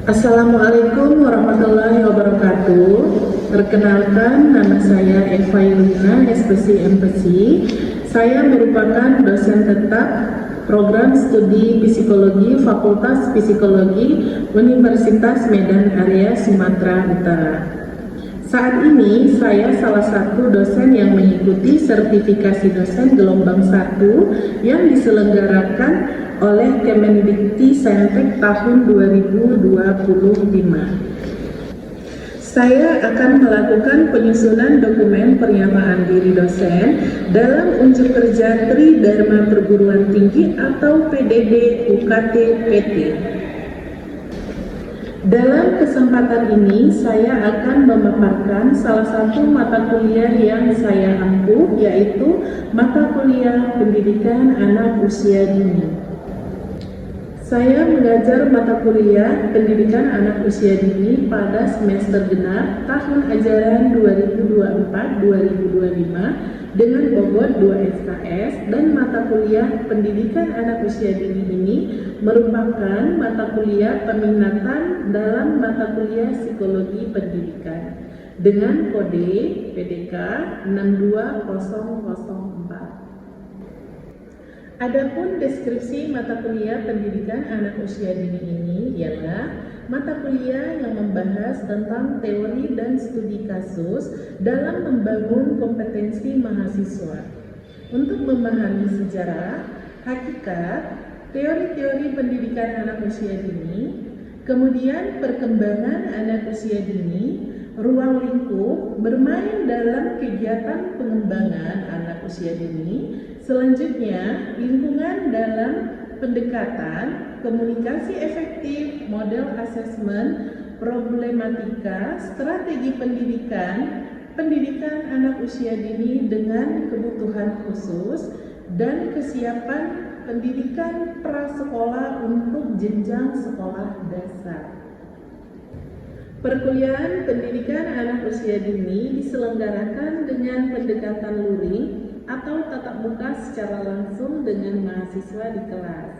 Assalamualaikum warahmatullahi wabarakatuh. Perkenalkan, nama saya Eva Yulina, SPC MPC. Saya merupakan dosen tetap program studi psikologi Fakultas Psikologi Universitas Medan Area Sumatera Utara. Saat ini saya salah satu dosen yang mengikuti sertifikasi dosen gelombang 1 yang diselenggarakan oleh Kemendikti Saintek tahun 2025. Saya akan melakukan penyusunan dokumen pernyataan diri dosen dalam unjuk kerja Tridharma Perguruan Tinggi atau PDD UKT PT. Dalam kesempatan ini, saya akan memaparkan salah satu mata kuliah yang saya ampuh, yaitu mata kuliah Pendidikan Anak Usia Dini. Saya mengajar mata kuliah Pendidikan Anak Usia Dini pada semester genap tahun ajaran 2024-2025 dengan bobot 2 SKS, dan mata kuliah Pendidikan Anak Usia Dini ini merupakan mata kuliah peminatan dalam mata kuliah Psikologi Pendidikan dengan kode PDK 62004. Adapun deskripsi mata kuliah Pendidikan Anak Usia Dini ini ialah mata kuliah yang membahas tentang teori dan studi kasus dalam membangun kompetensi mahasiswa untuk memahami sejarah, hakikat, teori-teori pendidikan anak usia dini, kemudian perkembangan anak usia dini, ruang lingkup bermain dalam kegiatan pengembangan anak usia dini, selanjutnya lingkungan dalam pendekatan, komunikasi efektif, model asesmen, problematika, strategi pendidikan anak usia dini dengan kebutuhan khusus, dan kesiapan pendidikan prasekolah untuk jenjang sekolah dasar. Perkuliahan Pendidikan Anak Usia Dini diselenggarakan dengan pendekatan luring atau tatap muka secara langsung dengan mahasiswa di kelas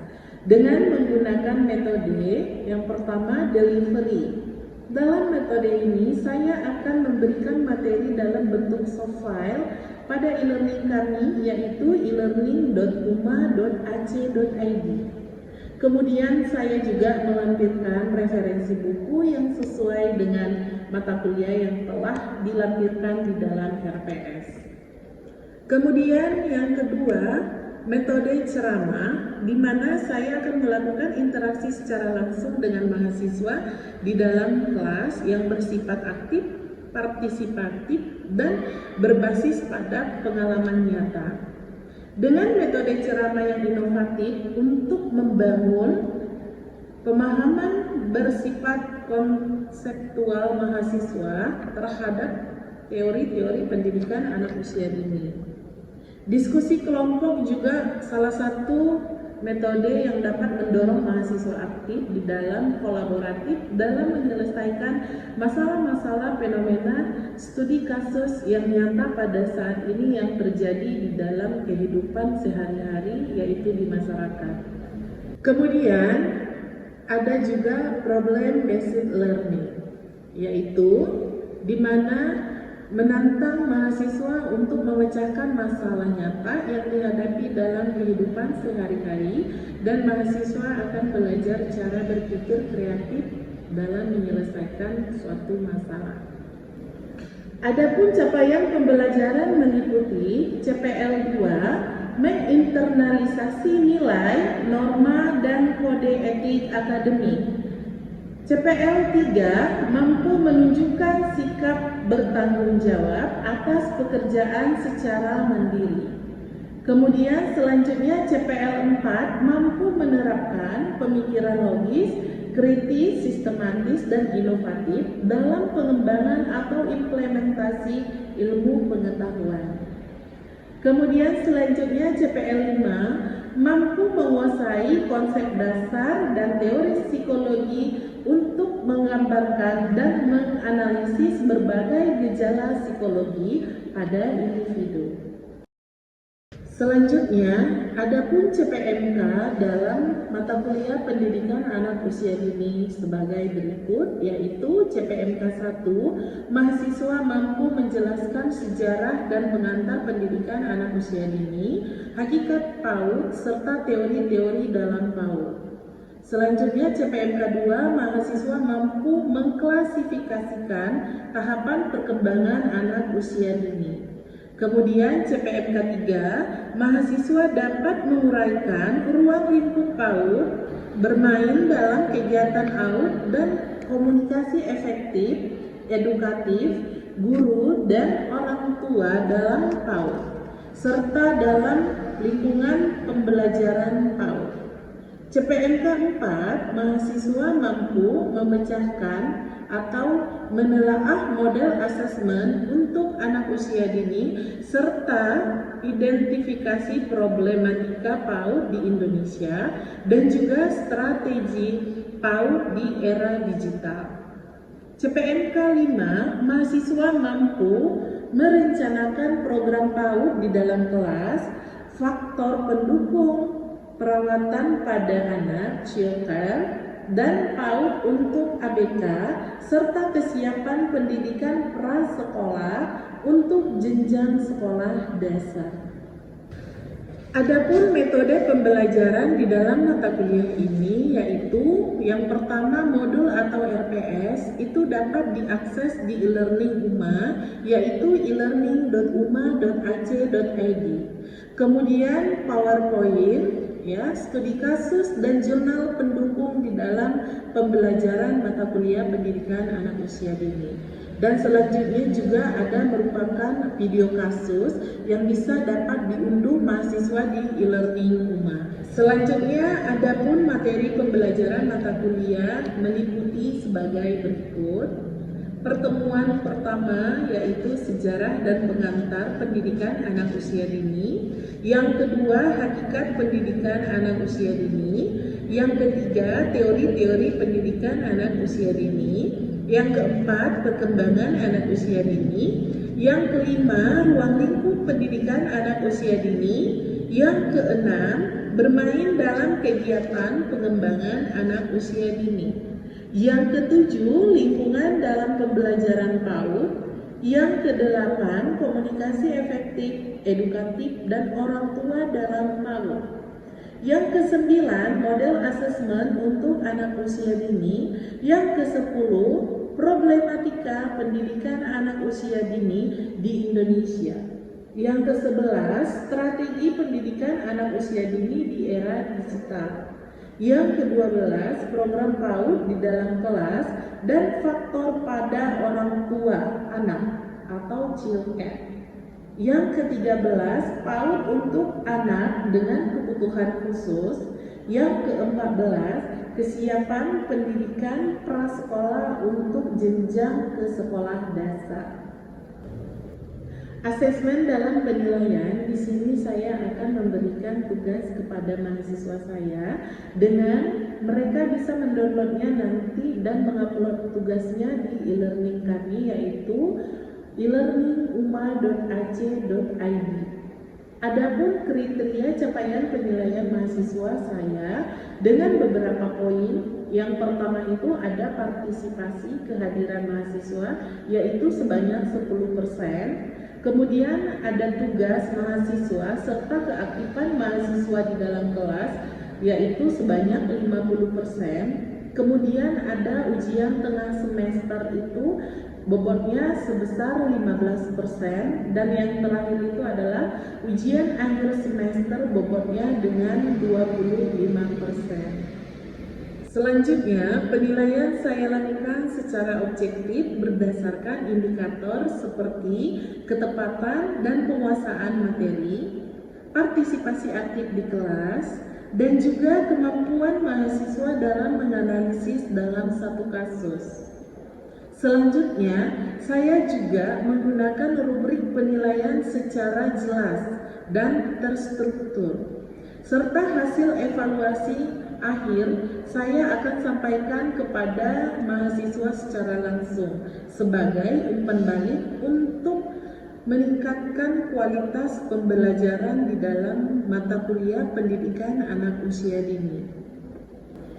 dengan menggunakan metode yang pertama, delivery. Dalam metode ini saya akan memberikan materi dalam bentuk soft file pada e-learning kami, yaitu elearning.uma.ac.id. Kemudian saya juga melampirkan referensi buku yang sesuai dengan mata kuliah yang telah dilampirkan di dalam RPS. Kemudian yang kedua, metode ceramah, di mana saya akan melakukan interaksi secara langsung dengan mahasiswa di dalam kelas yang bersifat aktif, partisipatif, dan berbasis pada pengalaman nyata. Dengan metode ceramah yang inovatif untuk membangun pemahaman bersifat konseptual mahasiswa terhadap teori-teori pendidikan anak usia dini. Diskusi kelompok juga salah satu metode yang dapat mendorong mahasiswa aktif di dalam kolaboratif dalam menyelesaikan masalah-masalah fenomena studi kasus yang nyata pada saat ini yang terjadi di dalam kehidupan sehari-hari, yaitu di masyarakat. Kemudian ada juga problem based learning, yaitu di mana menantang mahasiswa untuk memecahkan masalah nyata yang dihadapi dalam kehidupan sehari-hari, dan mahasiswa akan belajar cara berpikir kreatif dalam menyelesaikan suatu masalah. Adapun capaian pembelajaran meliputi CPL 2, menginternalisasi nilai, norma, dan kode etik akademik. CPL 3 mampu menunjukkan sikap bertanggung jawab atas pekerjaan secara mandiri. Kemudian selanjutnya CPL 4 mampu menerapkan pemikiran logis, kritis, sistematis, dan inovatif dalam pengembangan atau implementasi ilmu pengetahuan. Kemudian selanjutnya CPL 5 mampu menguasai konsep dasar dan teori psikologi untuk menggambarkan dan menganalisis berbagai gejala psikologi pada individu. Selanjutnya, adapun CPMK dalam mata kuliah pendidikan anak usia dini sebagai berikut, yaitu CPMK 1, mahasiswa mampu menjelaskan sejarah dan pengantar pendidikan anak usia dini, hakikat PAUD, serta teori-teori dalam PAUD. Selanjutnya CPMK 2, mahasiswa mampu mengklasifikasikan tahapan perkembangan anak usia dini. Kemudian CPMK 3, mahasiswa dapat menguraikan ruang lingkup PAUD, bermain dalam kegiatan AUD dan komunikasi efektif, edukatif, guru dan orang tua dalam PAUD, serta dalam lingkungan pembelajaran PAUD. CPMK 4, mahasiswa mampu memecahkan atau menelaah model asesmen untuk anak usia dini serta identifikasi problematika PAUD di Indonesia dan juga strategi PAUD di era digital. CPMK 5, mahasiswa mampu merencanakan program PAUD di dalam kelas, faktor pendukung perawatan pada anak, childcare, dan PAUD untuk ABK, serta kesiapan pendidikan prasekolah untuk jenjang sekolah dasar. Adapun metode pembelajaran di dalam mata kuliah ini yaitu yang pertama modul atau RPS itu dapat diakses di e-learning UMA yaitu e-learning.uma.ac.id. Kemudian PowerPoint, studi kasus dan jurnal pendukung di dalam pembelajaran mata kuliah pendidikan anak usia dini. Dan selanjutnya juga ada merupakan video kasus yang bisa dapat diunduh mahasiswa di e-learning UMA. Selanjutnya adapun materi pembelajaran mata kuliah meliputi sebagai berikut. Pertemuan pertama yaitu sejarah dan pengantar pendidikan anak usia dini. Yang kedua, hakikat pendidikan anak usia dini. Yang ketiga, teori-teori pendidikan anak usia dini. Yang keempat, perkembangan anak usia dini. Yang kelima, ruang lingkup pendidikan anak usia dini. Yang keenam, bermain dalam kegiatan pengembangan anak usia dini. Yang ketujuh, lingkungan dalam pembelajaran PAUD. Yang kedelapan, komunikasi efektif, edukatif, dan orang tua dalam PAUD. Yang kesembilan, model asesmen untuk anak usia dini. Yang kesepuluh, problematika pendidikan anak usia dini di Indonesia. Yang kesebelas, strategi pendidikan anak usia dini di era digital. Yang ke-12, program PAUD di dalam kelas dan faktor pada orang tua anak atau childcare. Yang ke-13, PAUD untuk anak dengan kebutuhan khusus. Yang ke-14, kesiapan pendidikan prasekolah untuk jenjang ke sekolah dasar. Asesmen dalam penilaian, di sini saya akan memberikan tugas kepada mahasiswa saya dengan mereka bisa mendownloadnya nanti dan mengupload tugasnya di e-learning kami yaitu e-learninguma.ac.id. Adapun kriteria capaian penilaian mahasiswa saya dengan beberapa poin. Yang pertama itu ada partisipasi kehadiran mahasiswa yaitu sebanyak 10%. Kemudian ada tugas mahasiswa serta keaktifan mahasiswa di dalam kelas yaitu sebanyak 50%. Kemudian ada ujian tengah semester itu bobotnya sebesar 15% dan yang terakhir itu adalah ujian akhir semester bobotnya dengan 25%. Selanjutnya, penilaian saya lakukan secara objektif berdasarkan indikator seperti ketepatan dan penguasaan materi, partisipasi aktif di kelas, dan juga kemampuan mahasiswa dalam menganalisis dalam satu kasus. Selanjutnya, saya juga menggunakan rubrik penilaian secara jelas dan terstruktur, serta hasil evaluasi akhir saya akan sampaikan kepada mahasiswa secara langsung sebagai umpan balik untuk meningkatkan kualitas pembelajaran di dalam mata kuliah pendidikan anak usia dini.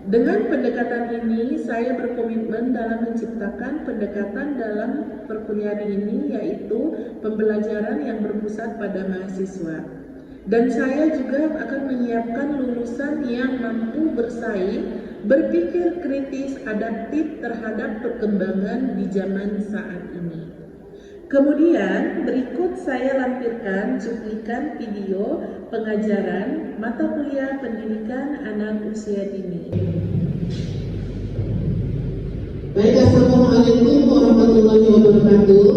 Dengan pendekatan ini, saya berkomitmen dalam menciptakan pendekatan dalam perkuliahan ini, yaitu pembelajaran yang berpusat pada mahasiswa. Dan saya juga akan menyiapkan lulusan yang mampu bersaing, berpikir kritis, adaptif terhadap perkembangan di zaman saat ini. Kemudian berikut saya lampirkan cuplikan video pengajaran mata kuliah pendidikan anak usia dini. Baik, assalamualaikum warahmatullahi wabarakatuh.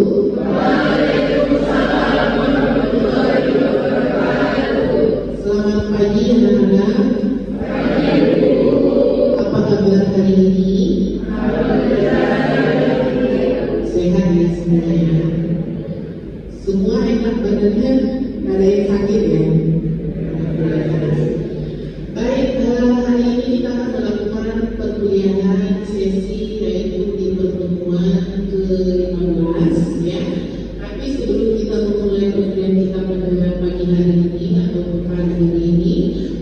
Selamat pagi anak-anak. Apa kabar hari ini? Sehat ya semuanya. Semua enak badannya, nggak ada yang sakit ya. Baik, hari ini kita akan melakukan perkuliahan sesi yaitu di pertemuan ke-15 ya. Tapi sebelum kita memulai perkuliahan kita pada pagi hari ini atau pagi hari ini,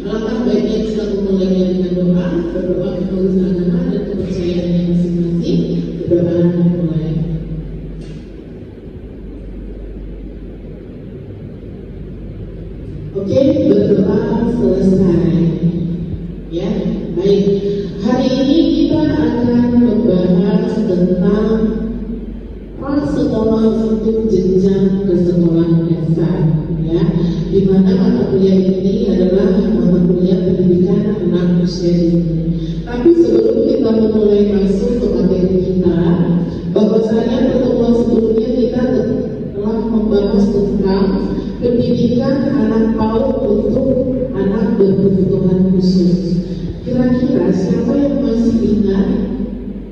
alangkah baiknya kita memulainya dengan doa, berdoa menurut agama dan kepercayaan yang masing-masing. Berdoa mulai. Oke, berdoa selesai. Ya, baik. Hari ini kita akan membahas tentang prasekolah untuk jenjang ke sekolah dasar. Ya, di mana mata kuliah ini adalah mata kuliah pendidikan anak usia dini. Tapi sebelum kita memulai masuk ke materi kita, bahwasanya pertemuan sebelumnya kita telah membahas tentang pendidikan anak PAUD untuk anak berkebutuhan khusus. Kira-kira siapa yang masih ingat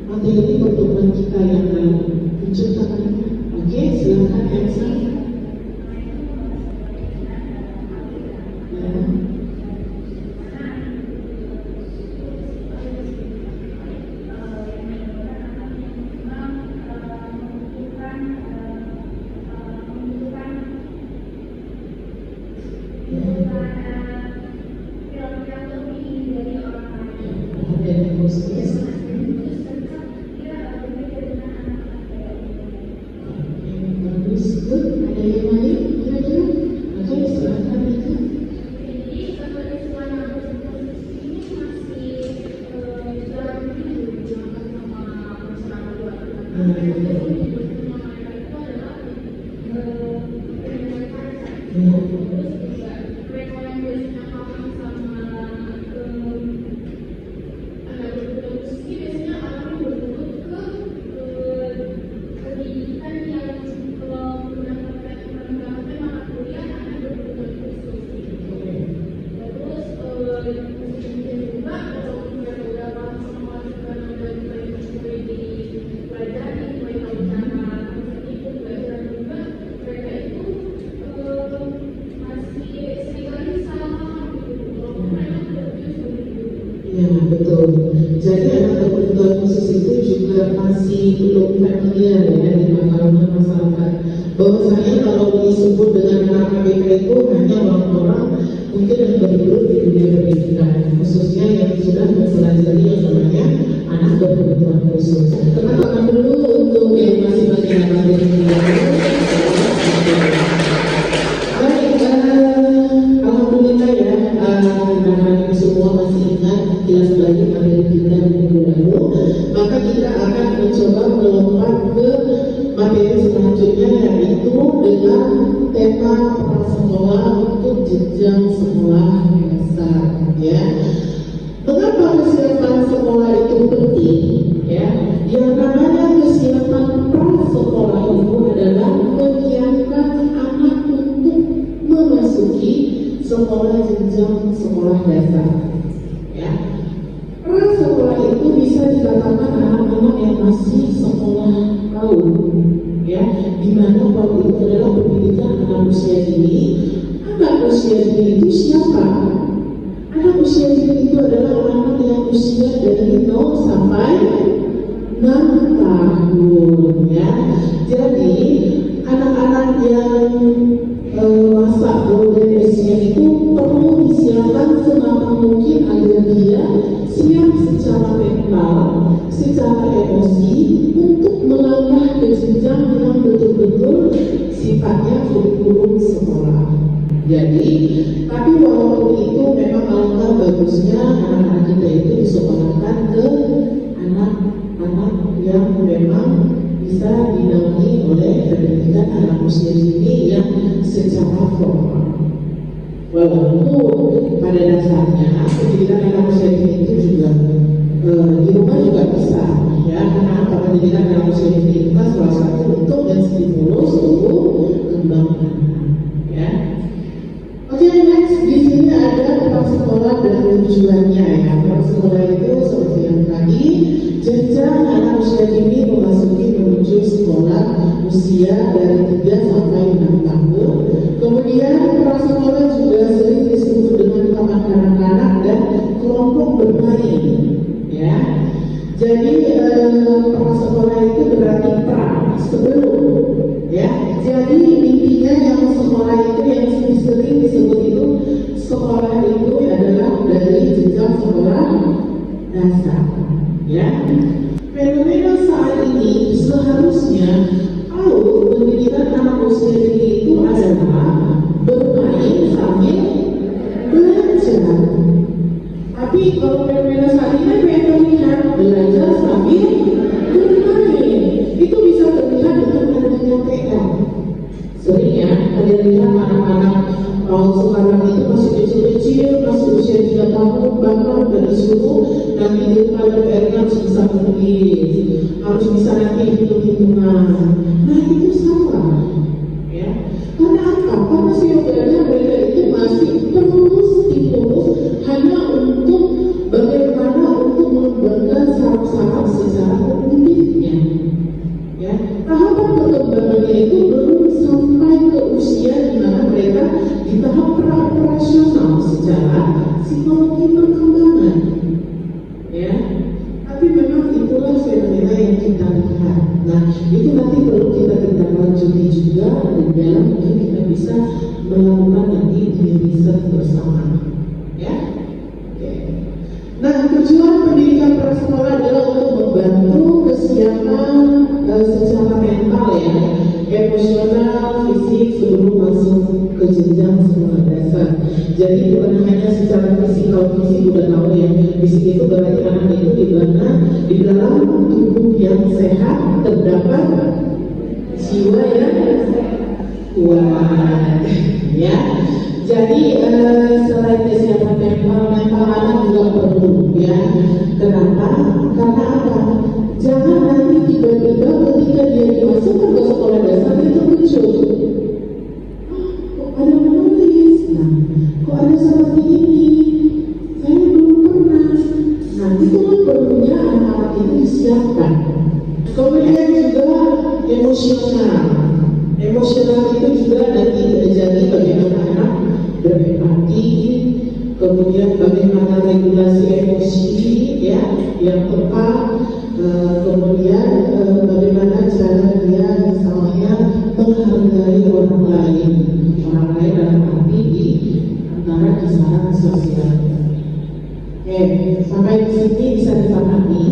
materi pertemuan kita yang lalu? Tunjuk tangannya. Oke, silakan Elsa. Ya. Ya, betul. Jadi anak berkebutuhan khusus itu juga masih belum familiar ya di kalangan masyarakat. Bahwasanya kalau disebut dengan anak ABK itu hanya orang-orang mungkin yang bergelut di dunia pendidikan, khususnya yang sudah mempelajari yang namanya anak berkebutuhan khusus. Teman-teman dulu untuk yang masih bagian materi alhamdulillah ya, teman-teman semua masih ingat jelas bagi materi kita minggu lalu. Maka kita akan mencoba melompat ke materi selanjutnya, yaitu dengan tema prasekolah untuk jenjang sekolah dasar. Ya, mengapa kesiapan sekolah itu penting? Ya, yang namanya kesiapan prasekolah itu adalah menyiapkan anak untuk memasuki sekolah jenjang sekolah dasar. Ya, prasekolah itu bisa dikatakan anak-anak yang masih sekolah PAUD. Ya, di mana PAUD itu adalah pendidikan anak usia dini. Anak usia dini itu siapa? Anak usia dini itu adalah anak yang usia dari 0 sampai 6 tahun. Ya, jadi anak-anak yang sifatnya kurikulum sekolah. Jadi, tapi walaupun itu memang alangkah bagusnya anak-anak kita itu disekolahkan ke anak-anak yang memang bisa dinaungi oleh pendidikan anak usia dini yang secara formal. Walaupun pada dasarnya pendidikan anak usia dini itu juga di rumah juga bisa, ya, karena pendidikan anak usia dini itu kan salah satu untuk menstimulus tumbuh kembang anak, ya. Oke, next di sini ada prasekolah dan tujuannya, ya. Prasekolah itu seperti yang tadi, jenjang anak usia dini memasuki menuju sekolah usia dari 3 sampai 6 tahun. Kemudian prasekolah juga sering disebut dengan taman kanak-kanak dan kelompok bermain, ya. Jadi prasekolah itu berarti pra, sebelum, ya. Jadi intinya yang sekolah itu yang sering disebut itu sekolah itu adalah dari jenjang sekolah dasar, ya. Fenomena saat ini seharusnya tahu pendidikan anak usia dini itu adalah bermain sambil belajar. Tapi kalau fenomena saat ini kayak terlihat belajar sambil bermain, itu bisa terlihat dengan adanya PR. Sering ya, kalian lihat anak-anak sekarang itu masih kecil-kecil, masih usia 3 tahun, bahkan udah disuruh nanti di depan PR-nya harus bisa menulis, harus bisa nanti hitung-hitungan. Nah itu salah, ya. Karena apa? Karena sebenarnya mereka itu masih terus dipulus hanya untuk bagaimana untuk mengembangkan saraf-saraf secara kognitifnya, ya. Tahapan perkembangannya itu belum sampai ke usia di mana mereka di tahap pra-operasional secara psikologi perkembangan, ya. Tapi memang itulah fenomena yang kita lihat. Nah, itu nanti perlu kita tindak lanjuti juga di dalam mungkin kita bisa melakukan nanti di riset bersama, ya. Oke. Nah, tujuan pendidikan prasekolah adalah untuk membantu kesiapan secara mental, ya, emosional, fisik sebelum masuk ke jenjang sekolah dasar. Jadi bukan hanya secara fisik, kalau fisik udah tahu ya, fisik itu berarti anak itu di mana di dalam tubuh yang sehat terdapat jiwa yang kuat, ya. Jadi selain kesiapan mental anak juga perlu, ya. Kenapa? Karena apa? Jangan nanti tiba-tiba ketika dia dimasukkan ke sekolah dasar dia terkejut. Kok ada menulis? Nah, kok ada seperti ini? Saya belum pernah. Nah, itu kan perlunya anak-anak itu disiapkan. Kemudian juga emosional. Emosional itu juga nanti terjadi bagaimana anak berempati, kemudian bagaimana regulasi emosi, ya, yang tepat. Kemudian bagaimana cara dia misalnya menghargai orang lain dalam arti di antara kisaran sosial. Oke, sampai di sini bisa dipahami.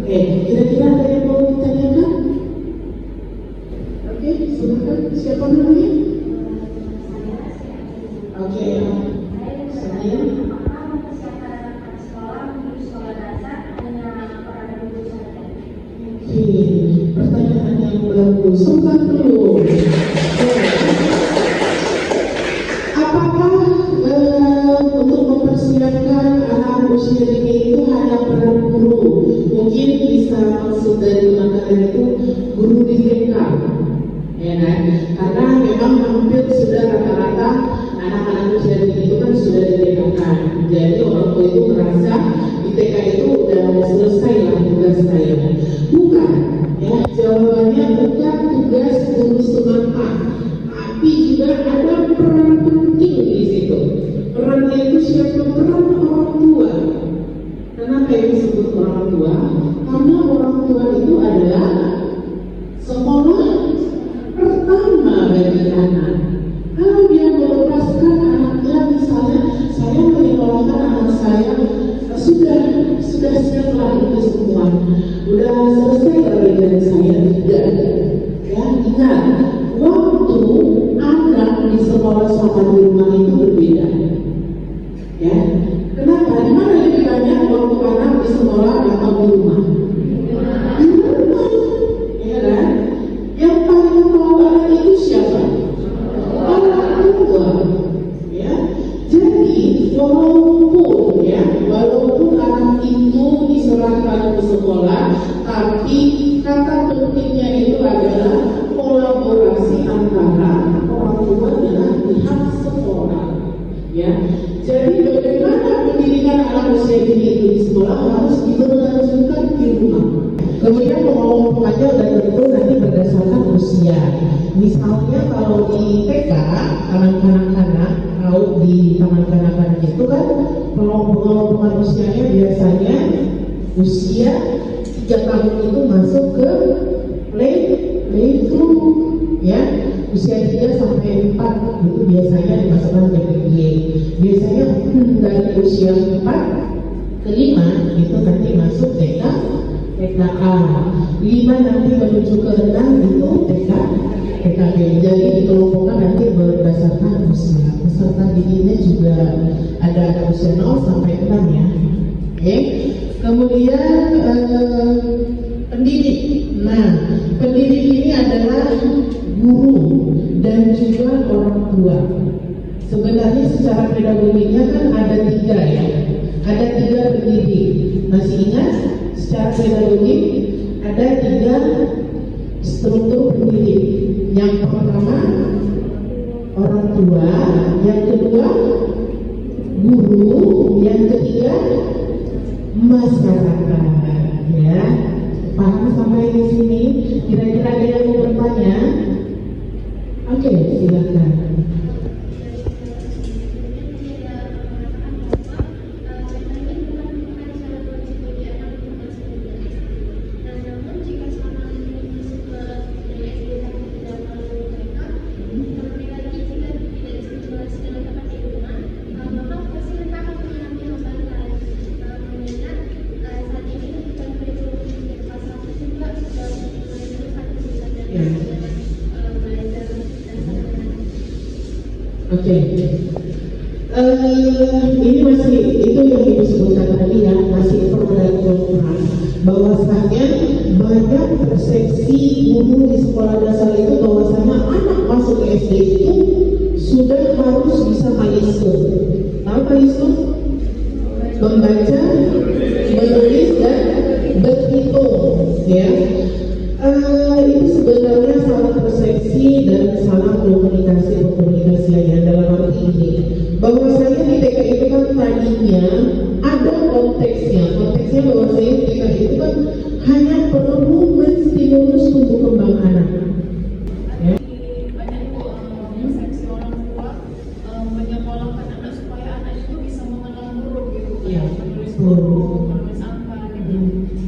Oke, kira-kira ada yang mau ditanyakan? Oke, silakan. Siapa namanya? Oke, saya. Pertanyaan yang bagus. Bukan dulu. Apakah untuk mempersiapkan anak usia dini itu hanya peran guru? Mungkin bisa maksud dari kalian itu guru di TK, ya kan? Karena memang hampir sudah rata-rata anak-anak usia dini itu kan sudah di TK kan. Jadi orang tua itu merasa di TK itu udah selesai lah tugas saya. Bukan, ya, jawabannya bukan tugas guru semata, tapi juga ada peran penting di situ. Perannya itu siapa? Peran orang tua. Kenapa ini disebut orang tua? Karena orang tua itu adalah sekolah pertama bagi anak. Kalau dia melepaskan anaknya, misalnya saya menyekolahkan anak saya, sudah siap lah itu semua, udah selesai kerjaan saya, tidak, ya. Ingat, waktu sama di rumah itu berbeda. Ya, kenapa? Di mana lebih banyak waktu anak di sekolah atau di rumah? Di rumah, ya kan? Yang paling tahu anak itu siapa? Orang tua. Ya, jadi walaupun anak itu diserahkan ke sekolah, tapi kata pentingnya itu adalah kolaborasi antara orang tua dengan pihak sekolah. Ya, jadi bagaimana pendidikan anak usia dini itu di sekolah harus diberlanjutkan di rumah. Kemudian pengelompokannya dan tentu nanti berdasarkan usia. Misalnya kalau di TK, taman kanak-kanak, kalau di taman kanak-kanak itu kan pengelompokan usianya biasanya usia 3 tahun itu masuk ke play group, ya. Usia 3 sampai 4 itu biasanya dimasukkan ke PPG. Biasanya dari usia 4 ke 5 itu nanti masuk TK, TKA. 5 nanti menuju ke 6 itu TKB. Jadi dikelompokkan nanti berdasarkan usia. Peserta didiknya juga ada usia 0 sampai 6 ya. Oke. Kemudian pendidik. Nah, pendidik ini adalah guru dan juga orang tua. Sebenarnya secara pedagogiknya kan ada 3 ya. Ada 3 pendidik. Masih ingat? Secara pedagogik ada 3 struktur pendidik. Yang pertama orang tua, yang kedua guru, yang ketiga masyarakat. Ya, paham sampai di sini? Kira-kira ada yang mau bertanya? Oke, silakan. Oke, ini masih itu yang Ibu sebutkan tadi ya, masih perlu kontras bahwasanya banyak persepsi guru di sekolah dasar itu bahwasanya anak masuk ke SD itu sudah harus bisa milestone. Tahu milestone? Membaca, menulis dan berhitung, ya. Itu sebenarnya salah persepsi dan salah komunikasi dalam arti ini bahwasanya di TK itu kan tadinya ada konteksnya bahwasanya di TK itu kan hanya perlu menstimulus tumbuh kembang anak. Ya. Banyak persepsi orang tua menyekolahkan anak supaya anak itu bisa mengenal huruf gitu, Ya, menulis huruf, menulis angka gitu.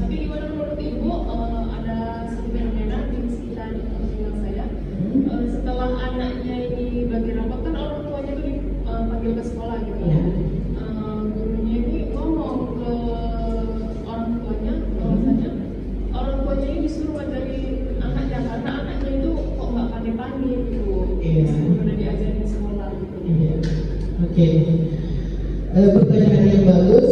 Tapi gimana menurut Ibu, ada satu fenomena di sekitar lingkungan saya. Setelah anaknya ini bagi rapat kan orang tuanya itu dipanggil ke sekolah gitu. Ya. Gurunya ini ngomong ke orang tuanya bahwasanya orang tuanya ini disuruh ngajari anaknya karena anaknya itu kok nggak pandai-pandai gitu. Iya. Udah diajarin di sekolah gitu. Iya. Oke. Pertanyaan yang bagus.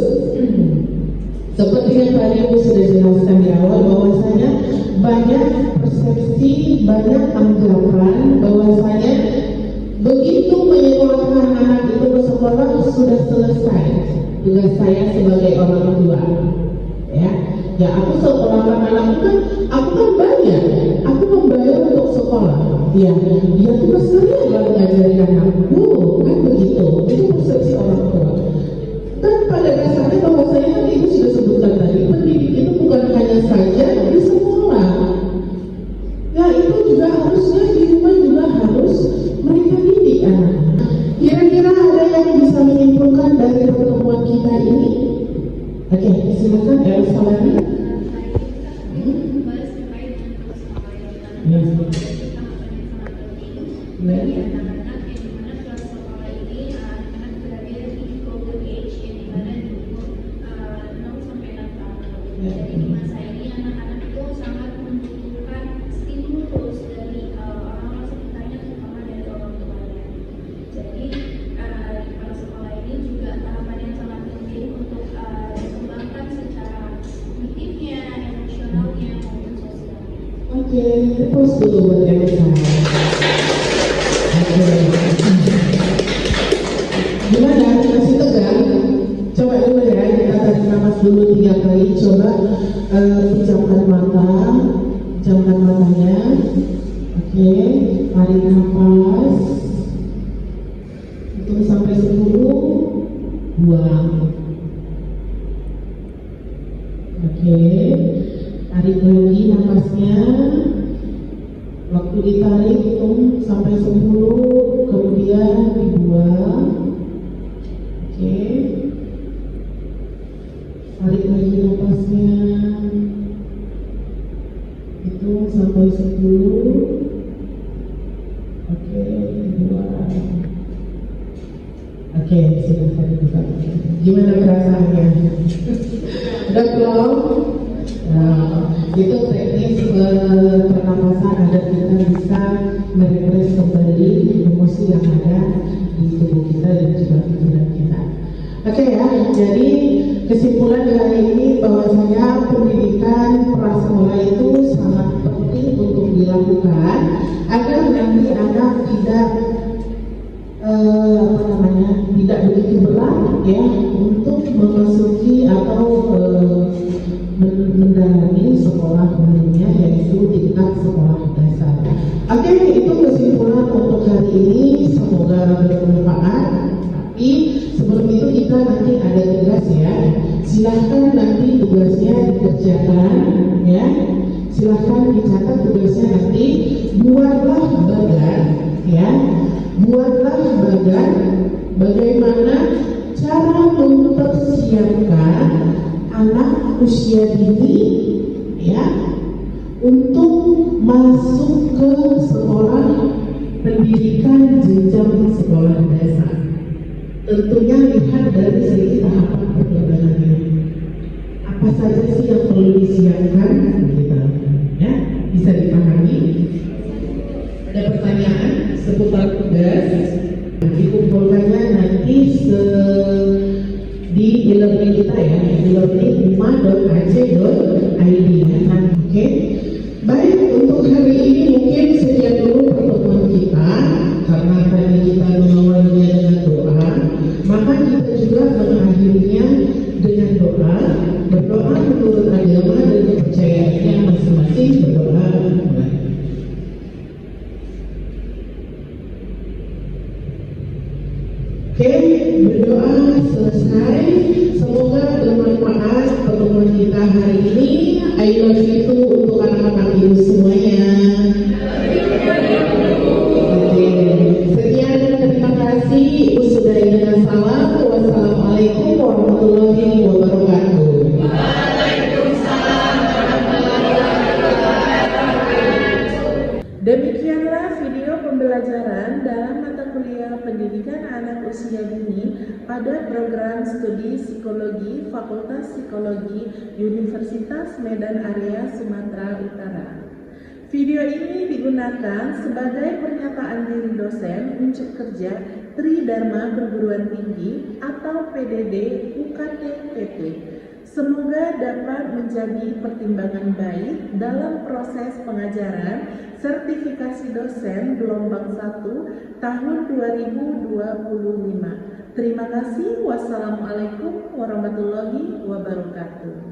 Seperti yang tadi Ibu sudah jelaskan di awal bahwasanya banyak persepsi, banyak anggapan bahwasanya begitu menyekolahkan anak itu ke sekolah sudah selesai tugas saya sebagai orang tua. Ya aku sekolahkan anakku kan, aku kan bayar, aku membayar untuk sekolah. Ya tugas saya adalah mengajari anakku, kan begitu. Itu persepsi orang tua. Dan pada dasarnya bahwasanya Ibu sudah sebutkan tadi, pendidik itu bukan hanya saja di sekolah. Ya itu juga harusnya di rumah juga harus mereka didik anak. Kira-kira ada yang bisa menyimpulkan dari pertemuan kita ini? Oke, silakan Elsa lagi. Jadi masa ini anak-anak itu sangat membutuhkan stimulus dari orang-orang sekitarnya, terutama dari orang tuanya. Jadi dulu buat Elsa. Oke. Gimana? Masih tegang? Coba dulu ya, kita tarik nafas dulu 3 kali. Coba pejamkan mata, pejamkan matanya. Oke, tarik nafas. Hitung sampai 10, buang. Oke, tarik lagi nafasnya. Waktu ditarik hitung sampai 10, kemudian dibuang. Oke, tarik lagi nafasnya. Hitung sampai 10. Oke, dibuang. Oke, silahkan dibuka. Gimana perasaannya? Udah belum? Nah, itu teknis pernapasan agar kita bisa merefresh kembali emosi yang ada di tubuh kita dan juga pikiran kita. Oke ya, jadi kesimpulan hari ini bahwasanya pendidikan prasekolah itu sangat penting untuk dilakukan agar nanti anak tidak begitu berat ya untuk memasuki atau mendalami sekolah menengah yaitu tingkat sekolah dasar. Oke, itu kesimpulan untuk hari ini, semoga bermanfaat. Tapi sebelum itu kita nanti ada tugas ya. Silahkan nanti tugasnya dikerjakan ya. Silahkan dicatat tugasnya nanti. Buatlah bagan ya. Buatlah bagan bagaimana cara mempersiapkan anak usia dini ya untuk masuk ke sekolah pendidikan jenjang sekolah dasar. Tentunya lihat dari segi tahapan perjalanannya. Apa saja sih yang perlu disiapkan gitu ya, bisa dipahami? Ada pertanyaan seputar tugas? Dikumpulkannya nanti di e-learning kita ya, e-learning uma.ac.id ya. Oke. Baik, untuk hari ini mungkin sekian dulu pertemuan kita, karena tadi kita mengawalinya dengan doa, maka kita juga mengakhirinya dengan doa. Berdoa menurut agama dan kepercayaannya masing-masing, berdoa. Oke, berdoa selesai. Semoga bermanfaat pertemuan kita hari ini. I love you itu untuk anak-anak ibu semuanya. Oke, sekian dan terima kasih. Ibu sudahi dengan salam. Wassalamualaikum warahmatullahi wabarakatuh. Demikianlah video pembelajaran dalam mata kuliah pendidikan anak usia dini pada program studi psikologi Fakultas Psikologi Universitas Medan Area Sumatera Utara. Video ini digunakan sebagai pernyataan diri dosen unjuk kerja Tridharma Perguruan Tinggi atau PDD UKT PT. Semoga dapat menjadi pertimbangan baik dalam proses pengajaran sertifikasi dosen gelombang 1 tahun 2025. Terima kasih. Wassalamualaikum warahmatullahi wabarakatuh.